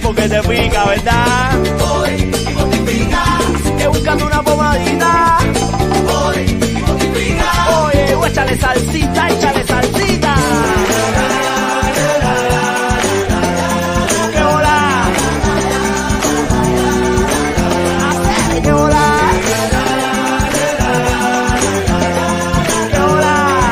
porque te pica, ¿verdad? Voy y multiplica. Que buscando una pomadita. Voy y multiplica. Oye, échale salsita, échale salsita. ¡Qué hola! ¡Qué hola! ¡Qué hola!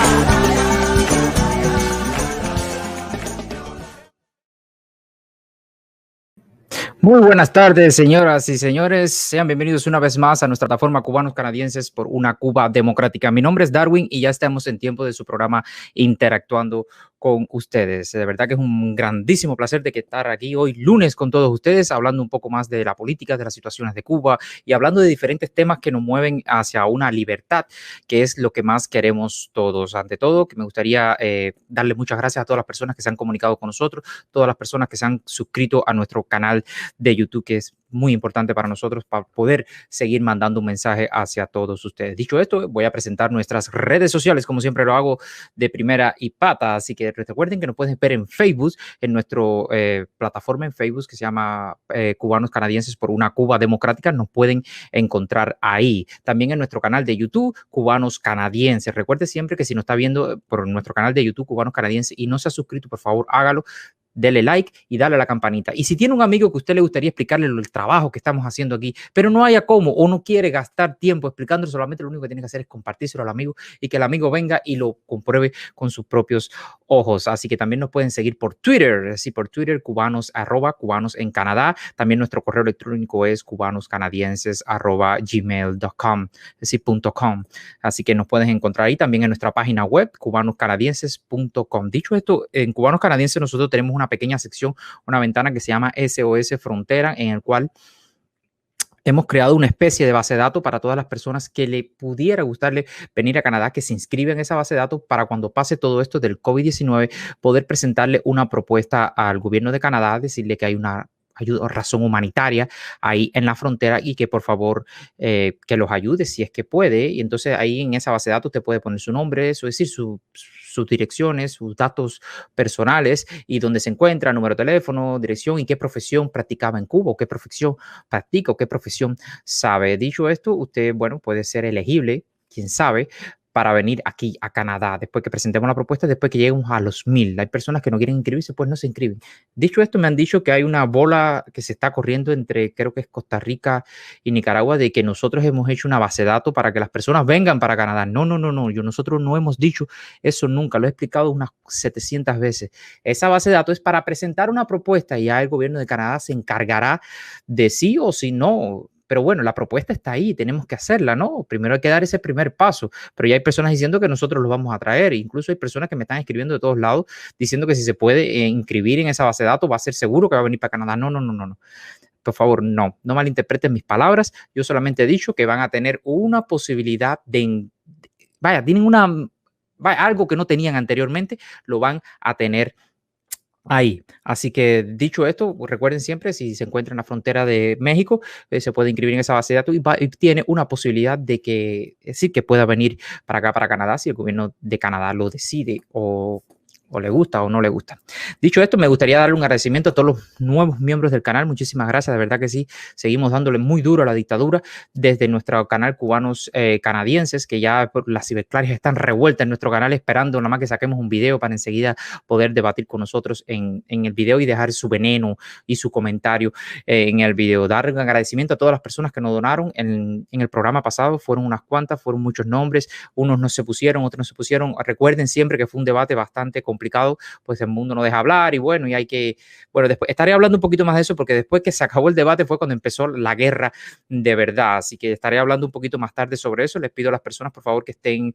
Muy buenas tardes, señoras y señores. Sean bienvenidos una vez más a nuestra plataforma Cubanos Canadienses por una Cuba Democrática. Mi nombre es Darwin y ya estamos en tiempo de su programa Interactuando con ustedes. De verdad que es un grandísimo placer de que estar aquí hoy lunes con todos ustedes, hablando un poco más de la política, de las situaciones de Cuba y hablando de diferentes temas que nos mueven hacia una libertad, que es lo que más queremos todos. Ante todo, que me gustaría darle muchas gracias a todas las personas que se han comunicado con nosotros, todas las personas que se han suscrito a nuestro canal de YouTube, que es muy importante para nosotros para poder seguir mandando un mensaje hacia todos ustedes. Dicho esto, voy a presentar nuestras redes sociales, como siempre lo hago de primera y pata, así que recuerden que nos pueden ver en Facebook, en nuestra plataforma en Facebook que se llama Cubanos Canadienses por una Cuba Democrática, nos pueden encontrar ahí. También en nuestro canal de YouTube, Cubanos Canadienses. Recuerde siempre que si nos está viendo por nuestro canal de YouTube, Cubanos Canadienses, y no se ha suscrito, por favor, hágalo. Dele like y dale a la campanita. Y si tiene un amigo que a usted le gustaría explicarle el trabajo que estamos haciendo aquí, pero no haya cómo o no quiere gastar tiempo explicándolo, solamente lo único que tiene que hacer es compartírselo al amigo y que el amigo venga y lo compruebe con sus propios ojos. Así que también nos pueden seguir por Twitter, sí, por Twitter, cubanos, @cubanos en Canadá. También nuestro correo electrónico es cubanoscanadienses @gmail.com, es decir, .com. Así que nos pueden encontrar ahí también en nuestra página web, cubanoscanadienses.com. Dicho esto, en Cubanos Canadienses nosotros tenemos una pequeña sección, una ventana que se llama SOS Frontera, en el cual hemos creado una especie de base de datos para todas las personas que le pudiera gustarle venir a Canadá, que se inscriben en esa base de datos para cuando pase todo esto del COVID-19, poder presentarle una propuesta al gobierno de Canadá, decirle que hay una ayuda, razón humanitaria ahí en la frontera y que por favor que los ayude si es que puede. Y entonces ahí en esa base de datos te puede poner su nombre, eso es decir, sus direcciones, sus datos personales y dónde se encuentra, número de teléfono, dirección y qué profesión practicaba en Cuba, o qué profesión practica o qué profesión sabe. Dicho esto, usted, bueno, puede ser elegible, quién sabe, para venir aquí a Canadá, después que presentemos la propuesta, después que lleguemos a los 1000. Hay personas que no quieren inscribirse, pues no se inscriben. Dicho esto, me han dicho que hay una bola que se está corriendo entre, creo que es Costa Rica y Nicaragua, de que nosotros hemos hecho una base de datos para que las personas vengan para Canadá. No, nosotros no hemos dicho eso nunca, lo he explicado unas 700 veces. Esa base de datos es para presentar una propuesta y ya el gobierno de Canadá se encargará de sí o si no. Pero bueno, la propuesta está ahí, tenemos que hacerla, ¿no? Primero hay que dar ese primer paso, pero ya hay personas diciendo que nosotros los vamos a traer, incluso hay personas que me están escribiendo de todos lados diciendo que si se puede inscribir en esa base de datos va a ser seguro que va a venir para Canadá. No. Por favor, no malinterpreten mis palabras. Yo solamente he dicho que van a tener una posibilidad tienen algo que no tenían anteriormente, lo van a tener ahí. Así que dicho esto, recuerden siempre, si se encuentra en la frontera de México, se puede inscribir en esa base de datos y tiene una posibilidad de que, es decir, que pueda venir para acá, para Canadá, si el gobierno de Canadá lo decide o le gusta o no le gusta. Dicho esto, me gustaría darle un agradecimiento a todos los nuevos miembros del canal. Muchísimas gracias, de verdad que sí. Seguimos dándole muy duro a la dictadura desde nuestro canal Cubanos Canadienses, que ya las ciberclarias están revueltas en nuestro canal, esperando nada más que saquemos un video para enseguida poder debatir con nosotros en el video y dejar su veneno y su comentario en el video. Dar un agradecimiento a todas las personas que nos donaron en el programa pasado. Fueron unas cuantas, fueron muchos nombres. Unos no se pusieron, otros no se pusieron. Recuerden siempre que fue un debate bastante complicado, pues el mundo no deja hablar y bueno, y hay que, bueno, después estaré hablando un poquito más de eso porque después que se acabó el debate fue cuando empezó la guerra de verdad, así que estaré hablando un poquito más tarde sobre eso. Les pido a las personas, por favor, que están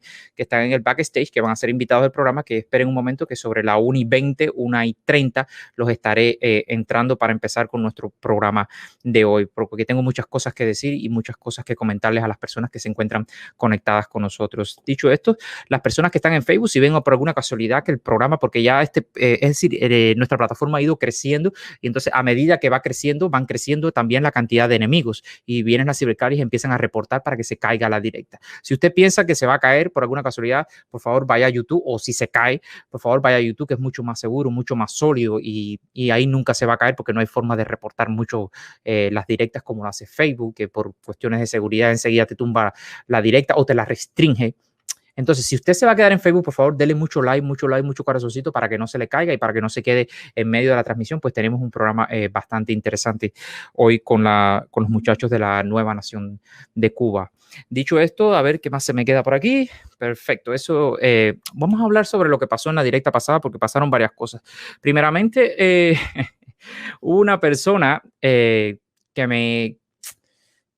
en el backstage, que van a ser invitados del programa, que esperen un momento, que sobre la 1:20, 1:30 los estaré entrando para empezar con nuestro programa de hoy, porque tengo muchas cosas que decir y muchas cosas que comentarles a las personas que se encuentran conectadas con nosotros. Dicho esto, las personas que están en Facebook, si ven por alguna casualidad que el programa plataforma porque ya es decir, nuestra plataforma ha ido creciendo y entonces a medida que va creciendo, van creciendo también la cantidad de enemigos y vienen las cibercriminales y empiezan a reportar para que se caiga la directa. Si usted piensa que se va a caer por alguna casualidad, por favor vaya a YouTube, o si se cae, por favor vaya a YouTube, que es mucho más seguro, mucho más sólido y ahí nunca se va a caer porque no hay forma de reportar mucho las directas como lo hace Facebook, que por cuestiones de seguridad enseguida te tumba la directa o te la restringe. Entonces, si usted se va a quedar en Facebook, por favor, dele mucho like, mucho corazoncito para que no se le caiga y para que no se quede en medio de la transmisión, pues tenemos un programa bastante interesante hoy con los muchachos de la Nueva Nación de Cuba. Dicho esto, a ver qué más se me queda por aquí. Perfecto, eso. Vamos a hablar sobre lo que pasó en la directa pasada porque pasaron varias cosas. Primeramente, hubo una persona que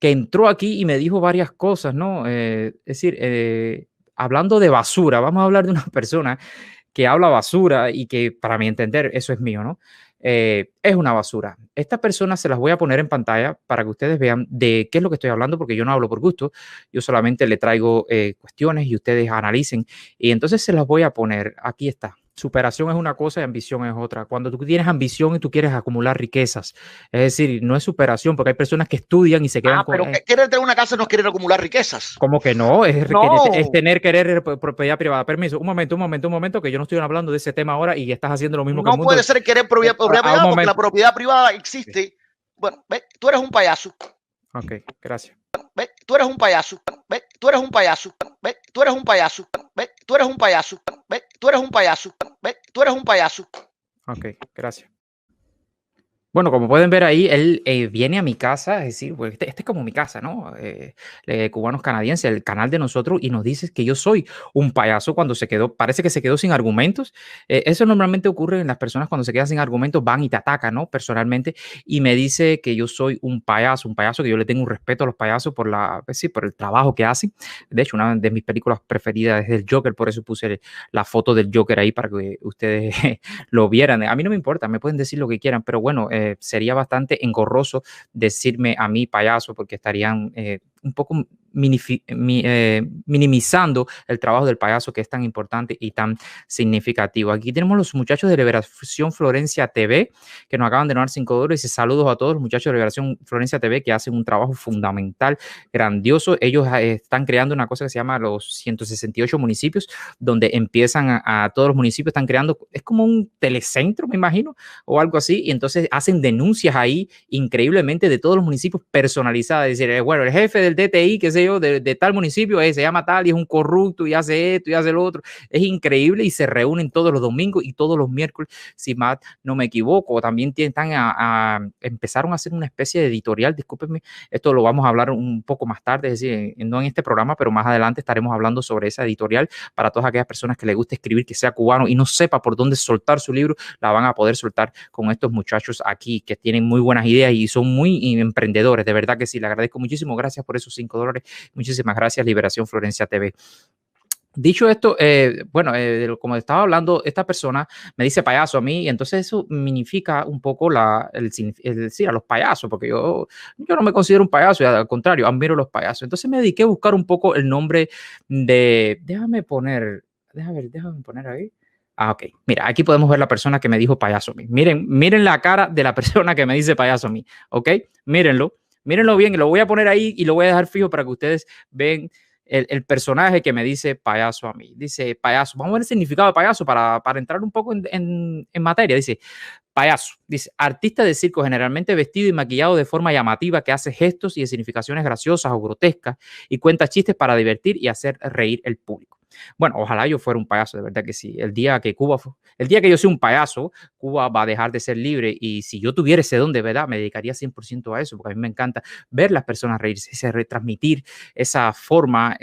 entró aquí y me dijo varias cosas, ¿no? Es decir, hablando de basura, vamos a hablar de una persona que habla basura y que, para mi entender, eso es mío, ¿no? Es una basura. Esta persona se las voy a poner en pantalla para que ustedes vean de qué es lo que estoy hablando, porque yo no hablo por gusto, yo solamente le traigo cuestiones y ustedes analicen. Y entonces se las voy a poner. Aquí está. Superación es una cosa y ambición es otra. Cuando tú tienes ambición y tú quieres acumular riquezas, es decir, no es superación, porque hay personas que estudian y se quedan pero querer tener una casa no es querer acumular riquezas. ¿Cómo que no? Es tener querer propiedad privada. Permiso, un momento, que yo no estoy hablando de ese tema ahora y estás haciendo lo mismo que el mundo. No puede ser querer propiedad privada porque la propiedad privada existe. Bueno, ve, tú eres un payaso. Ok, gracias. Ve, tú eres un payaso. Ve, tú eres un payaso. Ve, tú eres un payaso. Ve, tú eres un payaso. Ve, tú eres un payaso. Ve, tú eres un payaso. Ok, gracias. Bueno, como pueden ver ahí, él viene a mi casa, es decir, pues este es como mi casa, ¿no? Cubanos Canadienses, el canal de nosotros, y nos dice que yo soy un payaso cuando se quedó, parece que se quedó sin argumentos. Eso normalmente ocurre en las personas cuando se quedan sin argumentos, van y te atacan, ¿no? Personalmente, y me dice que yo soy un payaso que yo le tengo un respeto a los payasos por por el trabajo que hacen. De hecho, una de mis películas preferidas es el Joker, por eso puse la foto del Joker ahí para que ustedes lo vieran. A mí no me importa, me pueden decir lo que quieran, pero bueno, sería bastante engorroso decirme a mí payaso porque estarían un poco minimizando el trabajo del payaso que es tan importante y tan significativo. Aquí tenemos los muchachos de Liberación Florencia TV que nos acaban de donar $5 y dice saludos a todos los muchachos de Liberación Florencia TV que hacen un trabajo fundamental, grandioso. Ellos están creando una cosa que se llama los 168 municipios, donde empiezan a todos los municipios están creando, es como un telecentro, me imagino, o algo así, y entonces hacen denuncias ahí increíblemente de todos los municipios personalizadas, es decir, bueno, el jefe del DTI, qué sé yo, de tal municipio, se llama tal y es un corrupto y hace esto y hace lo otro, es increíble y se reúnen todos los domingos y todos los miércoles, si más no me equivoco. También empezaron a hacer una especie de editorial, discúlpenme, esto lo vamos a hablar un poco más tarde, es decir, no en este programa, pero más adelante estaremos hablando sobre esa editorial para todas aquellas personas que les guste escribir, que sea cubano y no sepa por dónde soltar su libro, la van a poder soltar con estos muchachos aquí que tienen muy buenas ideas y son muy emprendedores, de verdad que sí, le agradezco muchísimo, gracias por esos $5, muchísimas gracias Liberación Florencia TV. Dicho esto, como estaba hablando, esta persona me dice payaso a mí y entonces eso significa un poco el decir a los payasos, porque yo no me considero un payaso, al contrario, admiro a los payasos. Entonces me dediqué a buscar un poco el nombre déjame poner ahí. Ah, ok. Mira, aquí podemos ver la persona que me dijo payaso a mí. Miren la cara de la persona que me dice payaso a mí, ¿ok? Mírenlo bien, lo voy a poner ahí y lo voy a dejar fijo para que ustedes vean el personaje que me dice payaso a mí. Dice payaso. Vamos a ver el significado de payaso para entrar un poco en materia. Dice payaso. Dice artista de circo generalmente vestido y maquillado de forma llamativa que hace gestos y de significaciones graciosas o grotescas y cuenta chistes para divertir y hacer reír el público. Bueno, ojalá yo fuera un payaso, de verdad que sí. El día que yo sea un payaso, Cuba va a dejar de ser libre y si yo tuviera ese don de verdad, me dedicaría 100% a eso, porque a mí me encanta ver las personas reírse, retransmitir esa forma,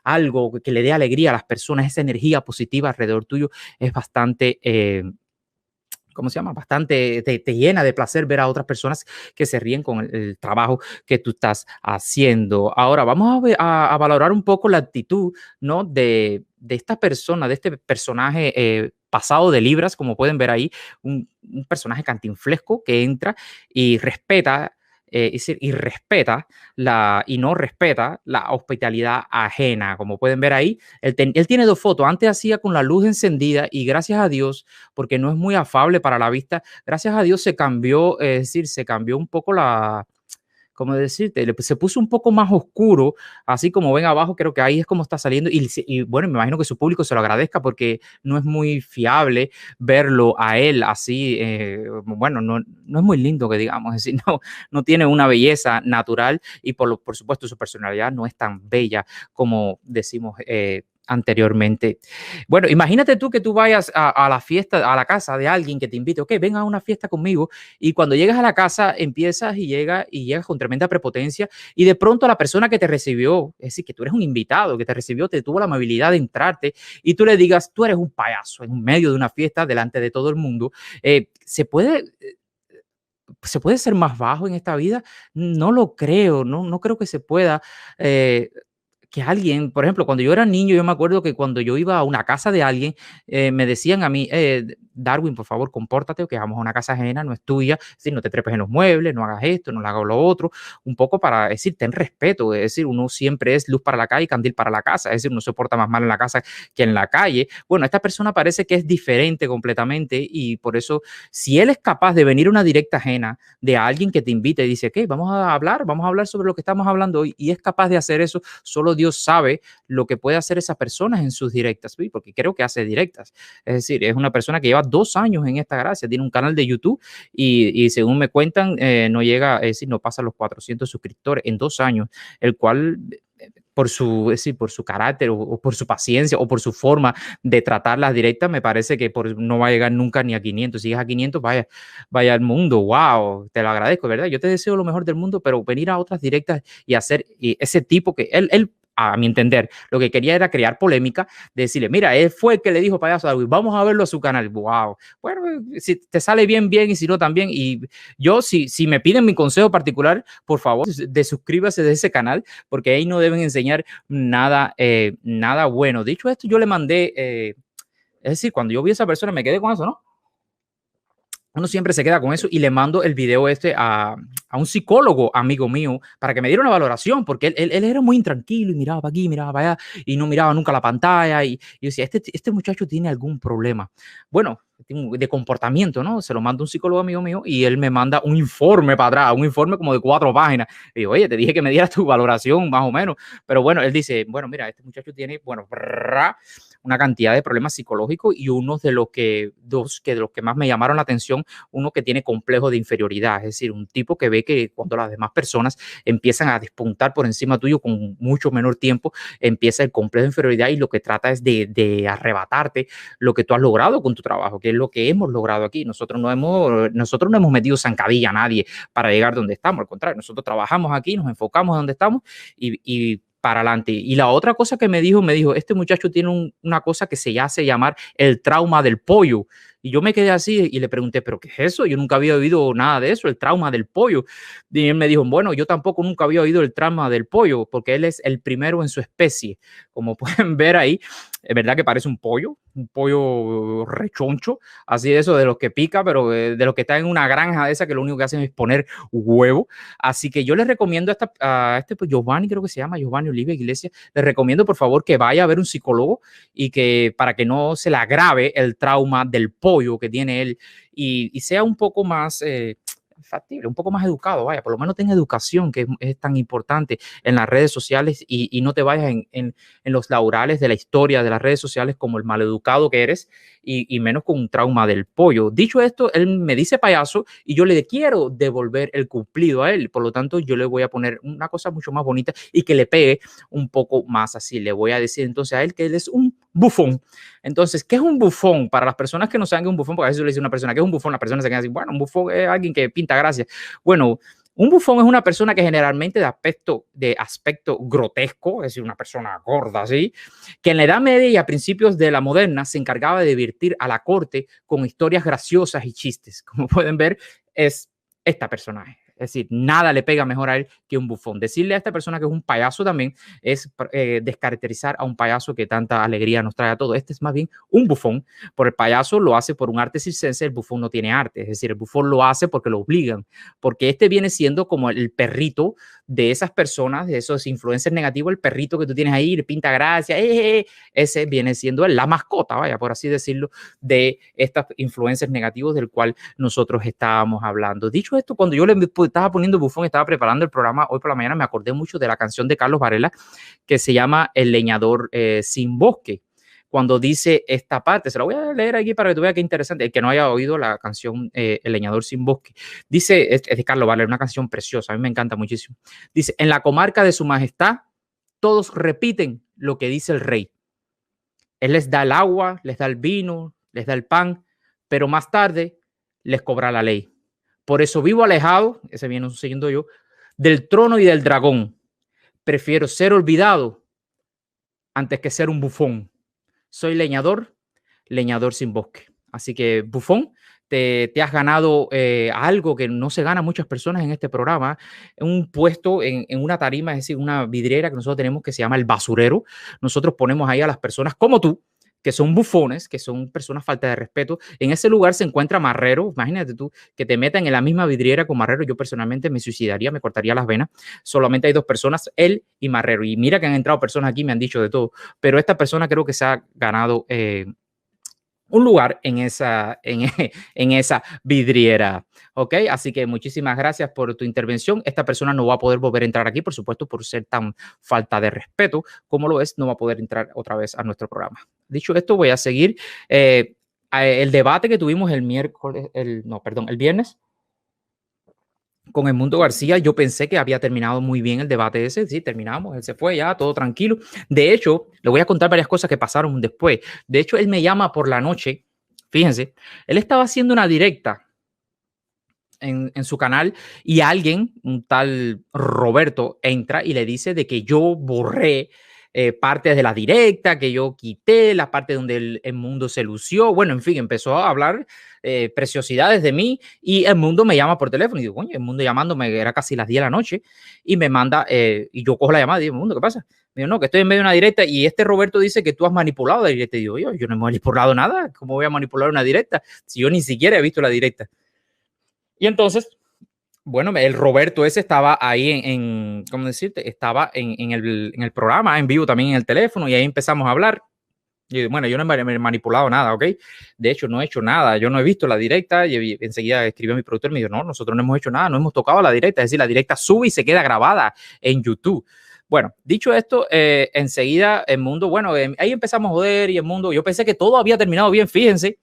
algo que le dé alegría a las personas, esa energía positiva alrededor tuyo es bastante... ¿cómo se llama? Bastante te llena de placer ver a otras personas que se ríen con el trabajo que tú estás haciendo. Ahora vamos a valorar un poco la actitud, ¿no? de esta persona, de este personaje pasado de libras, como pueden ver ahí, un personaje cantinflesco que entra y respeta es decir, y no respeta la hospitalidad ajena. Como pueden ver ahí, él tiene dos fotos. Antes hacía con la luz encendida y gracias a Dios, porque no es muy afable para la vista, gracias a Dios se cambió, es decir, se cambió un poco ¿cómo decirte? Se puso un poco más oscuro, así como ven abajo, creo que ahí es como está saliendo y bueno, me imagino que su público se lo agradezca porque no es muy fiable verlo a él así, bueno, no es muy lindo que digamos, es decir, no tiene una belleza natural y por supuesto su personalidad no es tan bella como decimos anteriormente. Bueno, imagínate tú que tú vayas a la fiesta, a la casa de alguien que te invite, ok, ven a una fiesta conmigo y cuando llegas a la casa empiezas y llegas con tremenda prepotencia y de pronto la persona que te recibió, es decir, que tú eres un invitado, que te recibió, te tuvo la amabilidad de entrarte y tú le digas, tú eres un payaso en medio de una fiesta delante de todo el mundo, ¿se puede ser más bajo en esta vida? No lo creo, no creo que se pueda. Que alguien, por ejemplo, cuando yo era niño, yo me acuerdo que cuando yo iba a una casa de alguien, me decían a mí, Darwin, por favor, compórtate, que vamos a una casa ajena, no es tuya, es decir, no te trepes en los muebles, no hagas esto, no hagas lo otro, un poco para decir, ten respeto, es decir, uno siempre es luz para la calle y candil para la casa, es decir, uno se porta más mal en la casa que en la calle. Bueno, esta persona parece que es diferente completamente y por eso, si él es capaz de venir a una directa ajena de alguien que te invite y dice, ¿qué? Vamos a hablar sobre lo que estamos hablando hoy y es capaz de hacer eso, solo Dios sabe lo que puede hacer esas personas en sus directas, porque creo que hace directas. Es decir, es una persona que lleva 2 años en esta gracia, tiene un canal de YouTube y según me cuentan, no llega, es decir, no pasa los 400 suscriptores en 2 años, el cual por su carácter o por su paciencia o por su forma de tratar las directas, me parece que no va a llegar nunca ni a 500. Si llegas a 500, vaya al mundo. Wow, te lo agradezco, ¿verdad? Yo te deseo lo mejor del mundo, pero venir a otras directas y hacer ese tipo que él a mi entender, lo que quería era crear polémica, de decirle, mira, él fue el que le dijo payaso a Darwin, vamos a verlo a su canal. Wow. Bueno, si te sale bien, y si no, también. Y yo, si me piden mi consejo particular, por favor, suscríbase de ese canal, porque ahí no deben enseñar nada bueno. Dicho esto, yo le mandé, es decir, cuando yo vi a esa persona, me quedé con eso, ¿no? Uno siempre se queda con eso y le mando el video a un psicólogo amigo mío para que me diera una valoración, porque él era muy intranquilo y miraba para aquí, miraba para allá y no miraba nunca la pantalla y yo decía, este muchacho tiene algún problema. Bueno, de comportamiento, ¿no? Se lo manda un psicólogo amigo mío y él me manda un informe para atrás, un informe como de 4 páginas. Y yo, oye, te dije que me dieras tu valoración más o menos. Pero bueno, él dice, bueno, mira, este muchacho tiene, bueno, una cantidad de problemas psicológicos y uno de los que más me llamaron la atención, uno que tiene complejo de inferioridad, es decir, un tipo que ve que cuando las demás personas empiezan a despuntar por encima tuyo con mucho menor tiempo, empieza el complejo de inferioridad y lo que trata es de arrebatarte lo que tú has logrado con tu trabajo, que es lo que hemos logrado aquí. Nosotros no hemos metido zancadilla a nadie para llegar donde estamos, al contrario, nosotros trabajamos aquí, nos enfocamos donde estamos y para adelante. Y la otra cosa que me dijo, este muchacho tiene una cosa que se hace llamar el trauma del pollo. Y yo me quedé así y le pregunté, ¿pero qué es eso? Yo nunca había oído nada de eso, el trauma del pollo. Y él me dijo, bueno, yo tampoco nunca había oído el trauma del pollo, porque él es el primero en su especie. Como pueden ver ahí, es verdad que parece un pollo rechoncho, así de eso, de los que pica, pero de los que están en una granja de esa, que lo único que hacen es poner huevo. Así que yo les recomiendo a este pues, Giovanni, creo que se llama, Giovanni Oliva Iglesias, les recomiendo por favor que vaya a ver un psicólogo y que para que no se le agrave el trauma del pollo que tiene él y sea un poco más factible, un poco más educado, vaya, por lo menos tenga educación, que es tan importante en las redes sociales y no te vayas en los laurales de la historia de las redes sociales como el maleducado que eres y menos con un trauma del pollo. Dicho esto, él me dice payaso y yo le quiero devolver el cumplido a él, por lo tanto yo le voy a poner una cosa mucho más bonita y que le pegue un poco más así. Le voy a decir entonces a él que él es un bufón. Entonces, ¿qué es un bufón? Para las personas que no saben qué es un bufón, porque a veces le dice a una persona que es un bufón, la persona se queda así, bueno, un bufón es alguien que pinta gracia. Bueno, un bufón es una persona que generalmente de aspecto grotesco, es decir, una persona gorda, así, que en la Edad Media y a principios de la moderna se encargaba de divertir a la corte con historias graciosas y chistes. Como pueden ver, es esta personaje. Es decir, nada le pega mejor a él que un bufón. Decirle a esta persona que es un payaso también es descaracterizar a un payaso que tanta alegría nos trae a todos. Este es más bien un bufón. Por el payaso lo hace por un arte circense, el bufón no tiene arte. Es decir, el bufón lo hace porque lo obligan. Porque este viene siendo como el perrito de esas personas, de esos influencers negativos, el perrito que tú tienes ahí, le pinta gracia, ese viene siendo la mascota, vaya, por así decirlo, de estas influencers negativos del cual nosotros estábamos hablando. Dicho esto, cuando yo le estaba poniendo bufón, estaba preparando el programa hoy por la mañana, me acordé mucho de la canción de Carlos Varela que se llama El leñador sin bosque. Cuando dice esta parte, se la voy a leer aquí para que tú veas qué interesante, el que no haya oído la canción El leñador sin bosque. Dice, es de Carlos Varela, una canción preciosa, a mí me encanta muchísimo. Dice, en la comarca de su majestad, todos repiten lo que dice el rey. Él les da el agua, les da el vino, les da el pan, pero más tarde les cobra la ley. Por eso vivo alejado, ese viene siguiendo yo, del trono y del dragón. Prefiero ser olvidado antes que ser un bufón. Soy leñador, leñador sin bosque. Así que, bufón, te has ganado algo que no se gana muchas personas en este programa, un puesto en una tarima, es decir, una vidriera que nosotros tenemos que se llama el basurero. Nosotros ponemos ahí a las personas como tú, que son bufones, que son personas falta de respeto. En ese lugar se encuentra Marrero. Imagínate tú que te metan en la misma vidriera con Marrero. Yo personalmente me suicidaría, me cortaría las venas. Solamente hay dos personas, él y Marrero. Y mira que han entrado personas aquí, me han dicho de todo. Pero esta persona creo que se ha ganado un lugar en esa vidriera. ¿Ok? Así que muchísimas gracias por tu intervención. Esta persona no va a poder volver a entrar aquí, por supuesto, por ser tan falta de respeto como lo es, no va a poder entrar otra vez a nuestro programa. Dicho esto, voy a seguir el debate que tuvimos el viernes con Edmundo García. Yo pensé que había terminado muy bien el debate ese. Sí, terminamos, él se fue ya, todo tranquilo. De hecho, le voy a contar varias cosas que pasaron después. De hecho, él me llama por la noche. Fíjense, él estaba haciendo una directa en su canal y alguien, un tal Roberto, entra y le dice de que yo borré partes de la directa, que yo quité la parte donde el mundo se lució. Bueno, en fin, empezó a hablar preciosidades de mí y el mundo me llama por teléfono y digo, coño, el mundo llamándome, era casi las 10 de la noche y me manda, y yo cojo la llamada y digo, mundo, ¿qué pasa? Me digo, no, que estoy en medio de una directa y este Roberto dice que tú has manipulado la directa. Y digo, yo no he manipulado nada, ¿cómo voy a manipular una directa? Si yo ni siquiera he visto la directa. Y entonces, bueno, el Roberto ese estaba ahí ¿cómo decirte? Estaba en el programa, en vivo también en el teléfono y ahí empezamos a hablar. Y bueno, yo no he manipulado nada, ¿ok? De hecho, no he hecho nada. Yo no he visto la directa y enseguida escribió a mi productor y me dijo, no, nosotros no hemos hecho nada, no hemos tocado la directa. Es decir, la directa sube y se queda grabada en YouTube. Bueno, dicho esto, enseguida el mundo, bueno, ahí empezamos a joder y el mundo, yo pensé que todo había terminado bien, fíjense.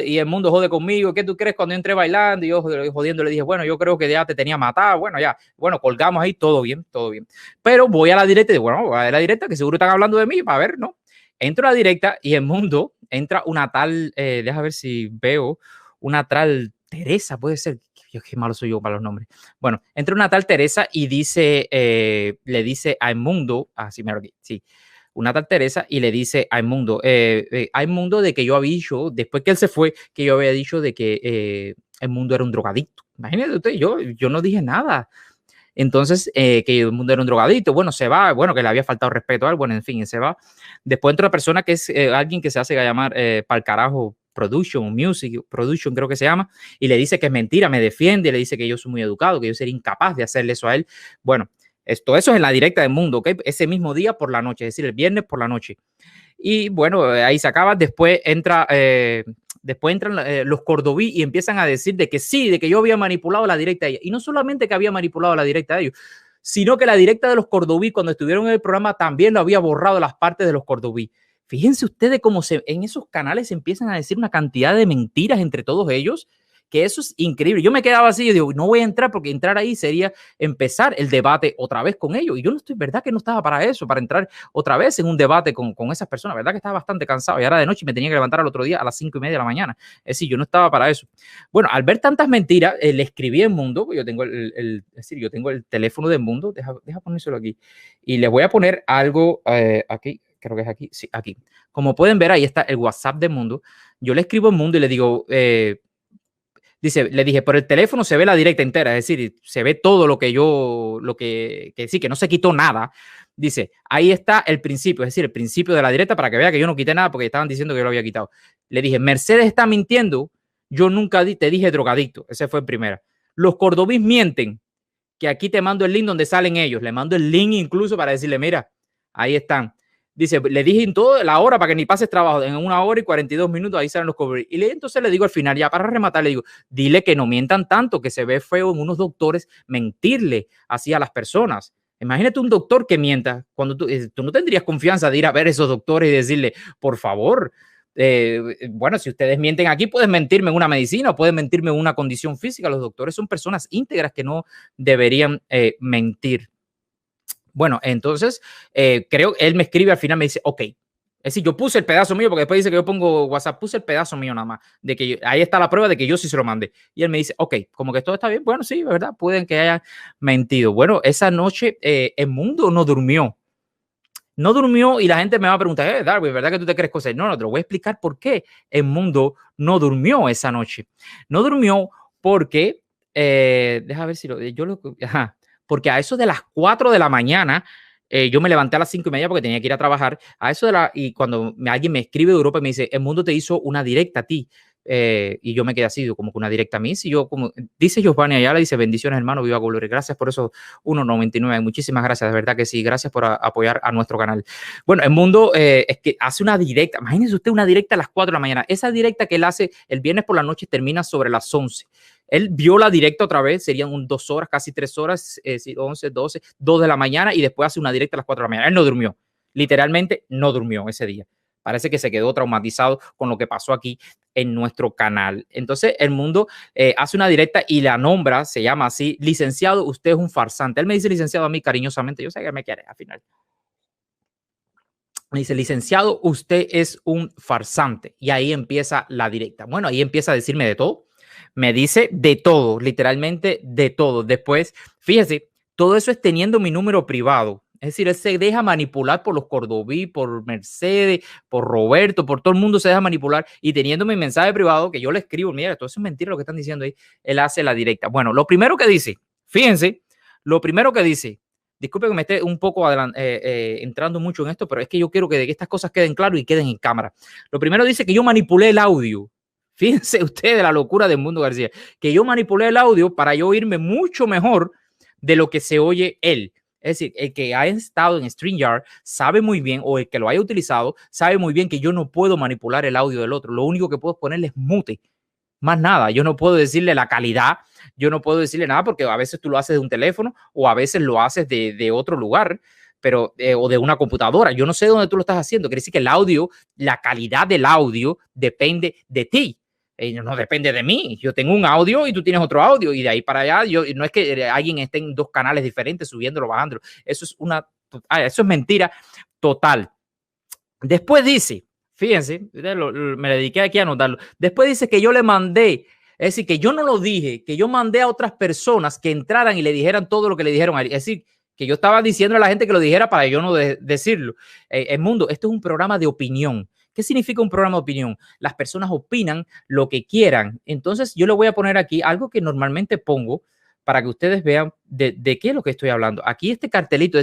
Y el mundo jode conmigo, ¿qué tú crees? Cuando yo entré bailando y yo jodiendo le dije, bueno, yo creo que ya te tenía matado, bueno, ya, bueno, colgamos ahí, todo bien, todo bien. Pero voy a la directa y digo, bueno, voy a la directa que seguro están hablando de mí, para ver, ¿no? Entro a la directa y el mundo entra una tal, déjame ver si veo, una tal Teresa, puede ser, qué malo soy yo para los nombres. Bueno, entra una tal Teresa y dice, le dice a Edmundo, así me lo aquí, sí. Una tal Teresa y le dice a Edmundo, de que yo había dicho, después que él se fue, que yo había dicho de que Edmundo era un drogadicto. Imagínate usted, yo no dije nada. Entonces, que Edmundo era un drogadicto, bueno, se va, bueno, que le había faltado respeto a él, bueno, en fin, se va. Después entra otra persona que es alguien que se hace llamar pa'l carajo Music Production, creo que se llama, y le dice que es mentira, me defiende, le dice que yo soy muy educado, que yo sería incapaz de hacerle eso a él. Bueno, eso es en la directa del mundo, ¿ok? Ese mismo día por la noche, es decir, el viernes por la noche. Y bueno, ahí se acaba. Después entran los Cordobí y empiezan a decir de que sí, de que yo había manipulado la directa de ellos. Y no solamente que había manipulado la directa de ellos, sino que la directa de los Cordobí, cuando estuvieron en el programa, también lo había borrado las partes de los Cordobí. Fíjense ustedes cómo en esos canales se empiezan a decir una cantidad de mentiras entre todos ellos, que eso es increíble. Yo me quedaba así y digo, no voy a entrar porque entrar ahí sería empezar el debate otra vez con ellos. Y yo no estoy, verdad que no estaba para eso, para entrar otra vez en un debate con esas personas. Verdad que estaba bastante cansado y ahora de noche me tenía que levantar al otro día a las 5:30 de la mañana. Es decir, yo no estaba para eso. Bueno, al ver tantas mentiras, le escribí en Mundo, yo tengo yo tengo el teléfono de Mundo, deja ponérselo aquí. Y les voy a poner algo aquí. Creo que es aquí, sí, aquí. Como pueden ver, ahí está el WhatsApp de Mundo. Yo le escribo en Mundo y le digo, Dice, le dije, por el teléfono se ve la directa entera, es decir, se ve todo lo que yo, que sí, que no se quitó nada. Dice, ahí está el principio, es decir, el principio de la directa para que vea que yo no quité nada porque estaban diciendo que yo lo había quitado. Le dije, Mercedes está mintiendo, yo nunca te dije drogadicto, ese fue el primero. Los cordobíes mienten, que aquí te mando el link donde salen ellos, le mando el link incluso para decirle, mira, ahí están. Dice, le dije en todo la hora para que ni pases trabajo, en 1 hora y 42 minutos ahí salen los covers. Y entonces le digo al final, ya para rematar, le digo, dile que no mientan tanto, que se ve feo en unos doctores mentirle así a las personas. Imagínate un doctor que mienta, cuando tú no tendrías confianza de ir a ver a esos doctores y decirle, por favor, bueno, si ustedes mienten aquí, pueden mentirme en una medicina o pueden mentirme en una condición física. Los doctores son personas íntegras que no deberían mentir. Bueno, entonces creo él me escribe al final, me dice, ok. Es decir, yo puse el pedazo mío, porque después dice que yo pongo WhatsApp, puse el pedazo mío nada más, de que ahí está la prueba de que yo sí se lo mandé. Y él me dice, ok, como que todo está bien. Bueno, sí, ¿verdad? Pueden que hayan mentido. Bueno, esa noche el mundo no durmió. No durmió y la gente me va a preguntar, Darwin, ¿verdad que tú te crees cosas? No, te lo voy a explicar por qué el mundo no durmió esa noche. No durmió porque, déjame ver si porque a eso de las 4 de la mañana, yo me levanté a las 5:30 porque tenía que ir a trabajar. A eso y cuando alguien me escribe de Europa y me dice, el mundo te hizo una directa a ti. Y yo me quedé así, como que una directa a mí. Si yo, como dice Giovanni Ayala, dice, bendiciones, hermano, viva Gloria. Gracias por eso, 1.99. Muchísimas gracias, de verdad que sí. Gracias por apoyar a nuestro canal. Bueno, el mundo es que hace una directa. Imagínense usted una directa a las 4 de la mañana. Esa directa que él hace el viernes por la noche termina sobre las 11. Él vio la directa otra vez, serían 2 horas, casi 3 horas, 11, 12, 2 de la mañana y después hace una directa a las 4 de la mañana. Él no durmió, literalmente no durmió ese día. Parece que se quedó traumatizado con lo que pasó aquí en nuestro canal. Entonces el mundo hace una directa y la nombra, se llama así, licenciado, usted es un farsante. Él me dice licenciado a mí cariñosamente, yo sé que me quiere al final. Me dice, licenciado, usted es un farsante. Y ahí empieza la directa. Bueno, ahí empieza a decirme de todo. Me dice de todo, literalmente de todo. Después, fíjese, todo eso es teniendo mi número privado. Es decir, él se deja manipular por los cordobí, por Mercedes, por Roberto, por todo el mundo se deja manipular y teniendo mi mensaje privado que yo le escribo, mira, todo eso es mentira lo que están diciendo ahí, él hace la directa. Bueno, lo primero que dice, fíjense, lo primero que dice, disculpe que me esté un poco entrando mucho en esto, pero es que yo quiero que estas cosas queden claras y queden en cámara. Lo primero dice que yo manipulé el audio. Fíjense ustedes de la locura de Mundo García, que yo manipulé el audio para yo oírme mucho mejor de lo que se oye él. Es decir, el que ha estado en StreamYard sabe muy bien, o el que lo haya utilizado, sabe muy bien que yo no puedo manipular el audio del otro. Lo único que puedo ponerle es mute. Más nada, yo no puedo decirle la calidad, yo no puedo decirle nada porque a veces tú lo haces de un teléfono o a veces lo haces de otro lugar, pero o de una computadora. Yo no sé dónde tú lo estás haciendo. Quiere decir que el audio, la calidad del audio depende de ti. No depende de mí. Yo tengo un audio y tú tienes otro audio y de ahí para allá no es que alguien esté en 2 canales diferentes subiéndolo, bajándolo. Eso es mentira total. Después dice, fíjense, me dediqué aquí a anotarlo. Después dice que yo le mandé, es decir, que yo no lo dije, que yo mandé a otras personas que entraran y le dijeran todo lo que le dijeron a él. Es decir, que yo estaba diciendo a la gente que lo dijera para yo no decirlo. El mundo, esto es un programa de opinión. ¿Qué significa un programa de opinión? Las personas opinan lo que quieran. Entonces yo le voy a poner aquí algo que normalmente pongo para que ustedes vean de qué es lo que estoy hablando. Aquí este cartelito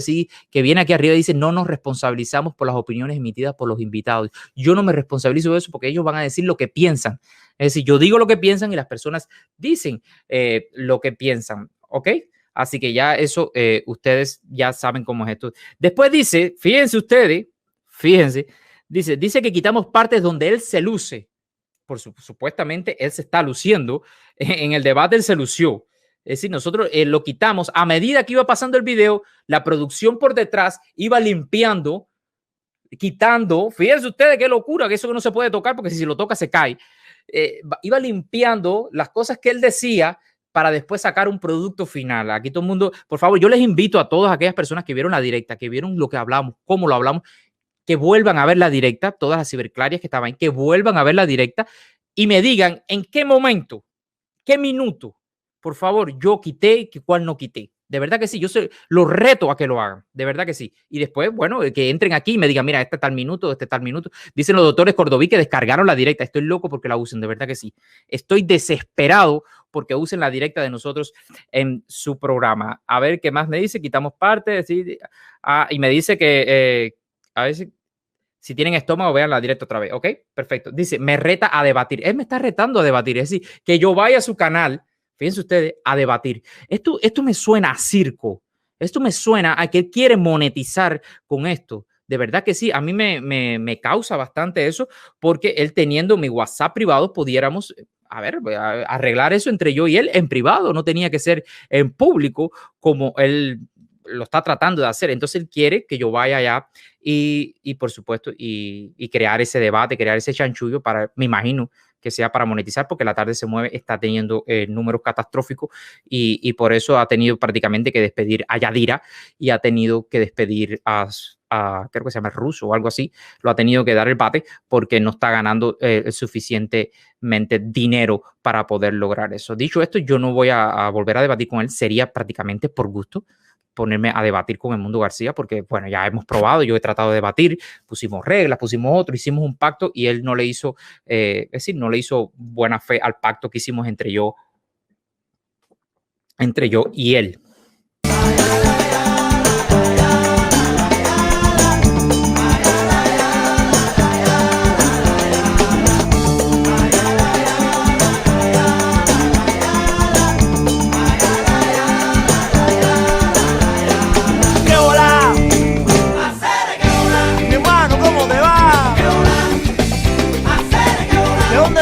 que viene aquí arriba dice, no nos responsabilizamos por las opiniones emitidas por los invitados. Yo no me responsabilizo de eso porque ellos van a decir lo que piensan. Es decir, yo digo lo que piensan y las personas dicen lo que piensan. ¿Ok? Así que ya eso, ustedes ya saben cómo es esto. Después dice, fíjense ustedes, dice que quitamos partes donde él se luce. Supuestamente él se está luciendo. En el debate él se lució. Es decir, nosotros lo quitamos. A medida que iba pasando el video, la producción por detrás iba limpiando, quitando. Fíjense ustedes qué locura, que eso que no se puede tocar porque si lo toca se cae. Iba limpiando las cosas que él decía para después sacar un producto final. Aquí todo el mundo, por favor, yo les invito a todas aquellas personas que vieron la directa, que vieron lo que hablamos, cómo lo hablamos, que vuelvan a ver la directa, todas las ciberclarias que estaban ahí, que vuelvan a ver la directa y me digan en qué momento, qué minuto, por favor, yo quité y cuál no quité. De verdad que sí, yo los reto a que lo hagan, de verdad que sí. Y después, bueno, que entren aquí y me digan, mira, este tal minuto. Dicen los doctores Cordoví que descargaron la directa. Estoy loco porque la usen, de verdad que sí. Estoy desesperado porque usen la directa de nosotros en su programa. A ver, ¿qué más me dice? Quitamos parte. ¿Sí? Y me dice que, a ver si tienen estómago, vean la directa otra vez. Ok, perfecto. Dice, me reta a debatir. Él me está retando a debatir. Es decir, que yo vaya a su canal, fíjense ustedes, a debatir. Esto me suena a circo. Esto me suena a que él quiere monetizar con esto. De verdad que sí, a mí me causa bastante eso, porque él teniendo mi WhatsApp privado pudiéramos, arreglar eso entre yo y él en privado. No tenía que ser en público como él lo está tratando de hacer. Entonces él quiere que yo vaya allá y por supuesto, y crear ese debate, crear ese chanchullo para, me imagino, que sea para monetizar, porque La Tarde se Mueve está teniendo números catastróficos y por eso ha tenido prácticamente que despedir a Yadira y ha tenido que despedir a creo que se llama Russo o algo así, lo ha tenido que dar el bate porque no está ganando suficientemente dinero para poder lograr eso. Dicho esto, yo no voy a volver a debatir con él, sería prácticamente por gusto ponerme a debatir con el Mundo García, porque bueno, ya hemos probado, yo he tratado de debatir, pusimos reglas, pusimos otro, hicimos un pacto y él no le hizo, es decir, no le hizo buena fe al pacto que hicimos entre yo y él.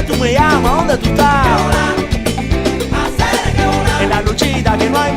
Tú me llamas, ¿dónde tú estás? En la luchita que no hay